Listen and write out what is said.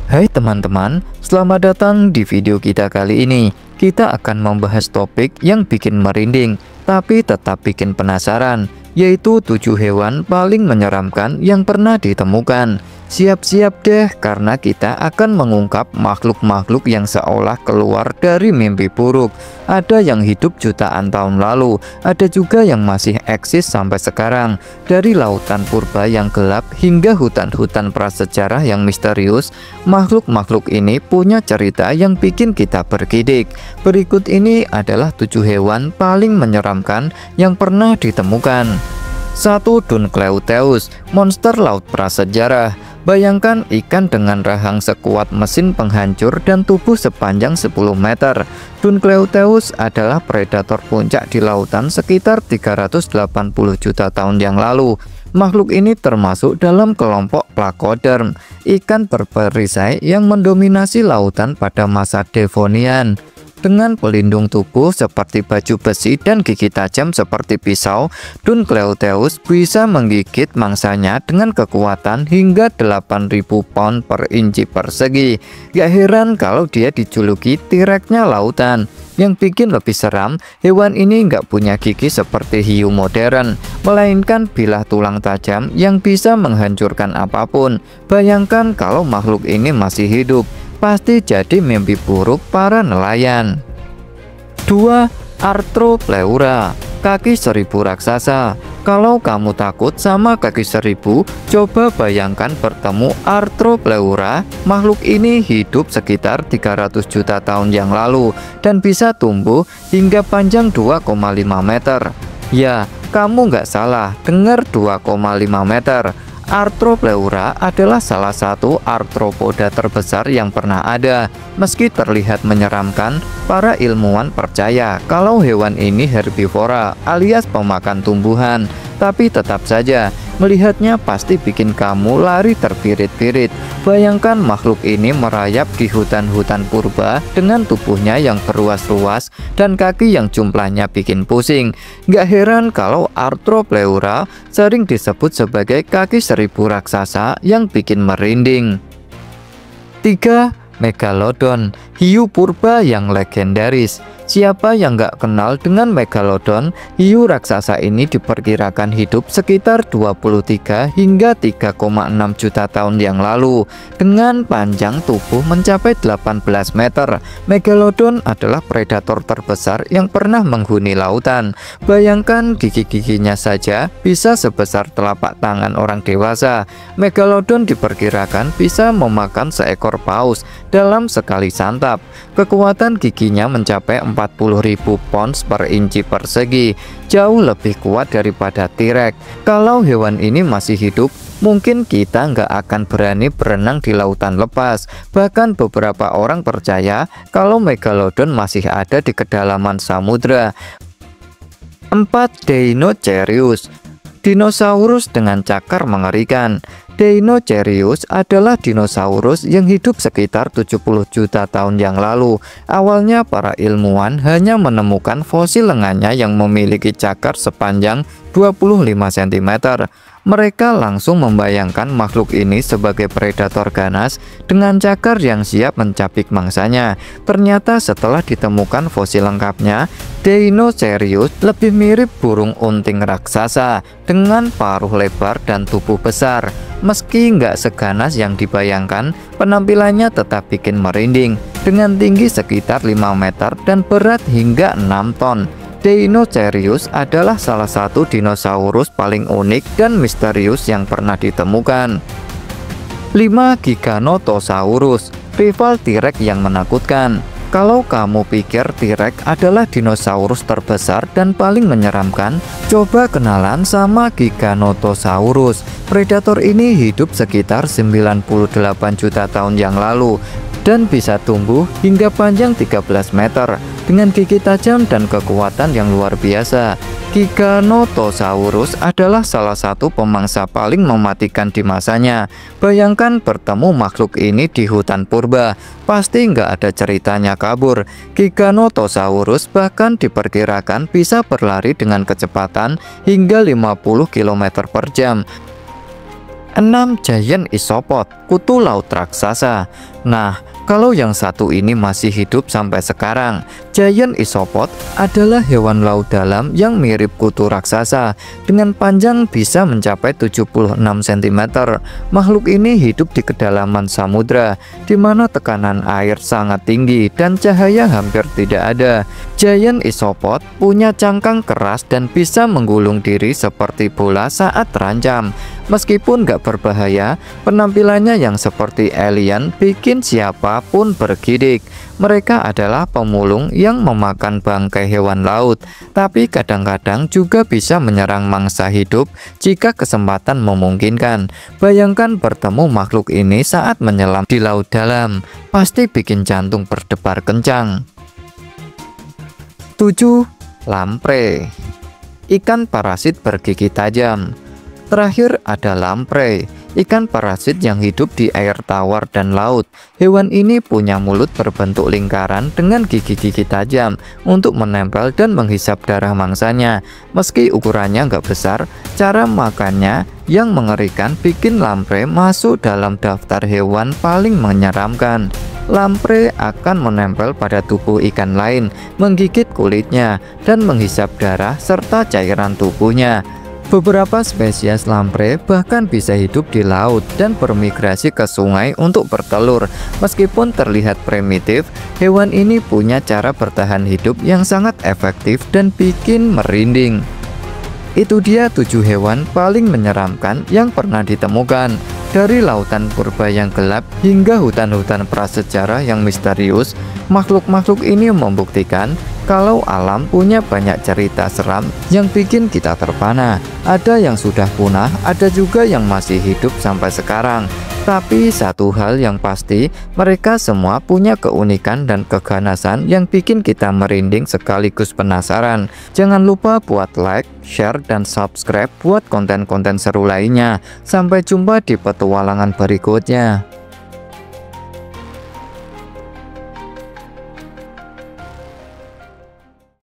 Hai teman-teman, selamat datang di video kita kali ini. Kita akan membahas topik yang bikin merinding, tapi tetap bikin penasaran, yaitu 7 hewan paling menyeramkan yang pernah ditemukan. Siap-siap deh, karena kita akan mengungkap makhluk-makhluk yang seolah keluar dari mimpi buruk. Ada yang hidup jutaan tahun lalu, ada juga yang masih eksis sampai sekarang. Dari lautan purba yang gelap hingga hutan-hutan prasejarah yang misterius, makhluk-makhluk ini punya cerita yang bikin kita bergidik. Berikut ini adalah 7 hewan paling menyeramkan yang pernah ditemukan. 1. Duncleuteus, monster laut prasejarah. Bayangkan ikan dengan rahang sekuat mesin penghancur dan tubuh sepanjang 10 meter. Duncleuteus adalah predator puncak di lautan sekitar 380 juta tahun yang lalu. Makhluk ini termasuk dalam kelompok Placoderm, ikan berperisai yang mendominasi lautan pada masa Devonian. Dengan pelindung tubuh seperti baju besi dan gigi tajam seperti pisau, Duncleuteus bisa menggigit mangsanya dengan kekuatan hingga 8.000 pound per inci persegi. Gak heran kalau dia dijuluki T-Rex-nya lautan. Yang bikin lebih seram, hewan ini nggak punya gigi seperti hiu modern, melainkan bilah tulang tajam yang bisa menghancurkan apapun. Bayangkan kalau makhluk ini masih hidup, pasti jadi mimpi buruk para nelayan. 2. Arthropleura, kaki seribu raksasa. Kalau kamu takut sama kaki seribu, coba bayangkan bertemu Arthropleura. Makhluk ini hidup sekitar 300 juta tahun yang lalu dan bisa tumbuh hingga panjang 2,5 meter. Ya, kamu nggak salah dengar, 2,5 meter. Arthropleura adalah salah satu arthropoda terbesar yang pernah ada. Meski terlihat menyeramkan, para ilmuwan percaya kalau hewan ini herbivora alias pemakan tumbuhan. Tapi tetap saja, melihatnya pasti bikin kamu lari terbirit-birit. Bayangkan makhluk ini merayap di hutan-hutan purba dengan tubuhnya yang beruas-ruas dan kaki yang jumlahnya bikin pusing. Gak heran kalau Arthropleura sering disebut sebagai kaki seribu raksasa yang bikin merinding. 3. Megalodon, hiu purba yang legendaris. Siapa yang gak kenal dengan Megalodon? Hiu raksasa ini diperkirakan hidup sekitar 23 hingga 3,6 juta tahun yang lalu. Dengan panjang tubuh mencapai 18 meter, Megalodon adalah predator terbesar yang pernah menghuni lautan. Bayangkan gigi-giginya saja bisa sebesar telapak tangan orang dewasa. Megalodon diperkirakan bisa memakan seekor paus dalam sekali santap. Kekuatan giginya mencapai 40.000 pounds per inci persegi, jauh lebih kuat daripada T-Rex. Kalau hewan ini masih hidup, mungkin kita nggak akan berani berenang di lautan lepas. Bahkan beberapa orang percaya kalau Megalodon masih ada di kedalaman samudra. 4. Deinocheirus, dinosaurus dengan cakar mengerikan. Deinocheirus adalah dinosaurus yang hidup sekitar 70 juta tahun yang lalu. Awalnya para ilmuwan hanya menemukan fosil lengannya yang memiliki cakar sepanjang 25 cm. Mereka langsung membayangkan makhluk ini sebagai predator ganas dengan cakar yang siap mencapik mangsanya. Ternyata setelah ditemukan fosil lengkapnya, Deinocheirus lebih mirip burung unting raksasa dengan paruh lebar dan tubuh besar. Meski nggak seganas yang dibayangkan, penampilannya tetap bikin merinding. Dengan tinggi sekitar 5 meter dan berat hingga 6 ton. Deinocheirus adalah salah satu dinosaurus paling unik dan misterius yang pernah ditemukan. 5. Giganotosaurus, rival T-Rex yang menakutkan. Kalau kamu pikir T-Rex adalah dinosaurus terbesar dan paling menyeramkan, coba kenalan sama Giganotosaurus. Predator ini hidup sekitar 98 juta tahun yang lalu dan bisa tumbuh hingga panjang 13 meter dengan gigi tajam dan kekuatan yang luar biasa. Giganotosaurus adalah salah satu pemangsa paling mematikan di masanya. Bayangkan bertemu makhluk ini di hutan purba, pasti nggak ada ceritanya kabur. Giganotosaurus bahkan diperkirakan bisa berlari dengan kecepatan hingga 50 km per jam. 6. Giant Isopod, kutu laut raksasa. Nah, kalau yang satu ini masih hidup sampai sekarang. Giant Isopod adalah hewan laut dalam yang mirip kutu raksasa dengan panjang bisa mencapai 76 cm. Makhluk ini hidup di kedalaman samudra di mana tekanan air sangat tinggi dan cahaya hampir tidak ada. Giant Isopod punya cangkang keras dan bisa menggulung diri seperti bola saat terancam. Meskipun gak berbahaya, penampilannya yang seperti alien bikin siapapun bergidik. Mereka adalah pemulung yang memakan bangkai hewan laut, tapi kadang-kadang juga bisa menyerang mangsa hidup jika kesempatan memungkinkan. Bayangkan bertemu makhluk ini saat menyelam di laut dalam, pasti bikin jantung berdebar kencang. 7. Lamprey, ikan parasit bergigi tajam. Terakhir ada lamprey, ikan parasit yang hidup di air tawar dan laut. Hewan ini punya mulut berbentuk lingkaran dengan gigi-gigi tajam untuk menempel dan menghisap darah mangsanya. Meski ukurannya nggak besar, cara makannya yang mengerikan bikin lamprey masuk dalam daftar hewan paling menyeramkan. Lamprey akan menempel pada tubuh ikan lain, menggigit kulitnya, dan menghisap darah serta cairan tubuhnya. Beberapa spesies lamprey bahkan bisa hidup di laut dan bermigrasi ke sungai untuk bertelur. Meskipun terlihat primitif, hewan ini punya cara bertahan hidup yang sangat efektif dan bikin merinding. Itu dia 7 hewan paling menyeramkan yang pernah ditemukan. Dari lautan purba yang gelap hingga hutan-hutan prasejarah yang misterius, makhluk-makhluk ini membuktikan kalau alam punya banyak cerita seram yang bikin kita terpana. Ada yang sudah punah, ada juga yang masih hidup sampai sekarang. Tapi satu hal yang pasti, mereka semua punya keunikan dan keganasan yang bikin kita merinding sekaligus penasaran. Jangan lupa buat like, share, dan subscribe buat konten-konten seru lainnya. Sampai jumpa di petualangan berikutnya.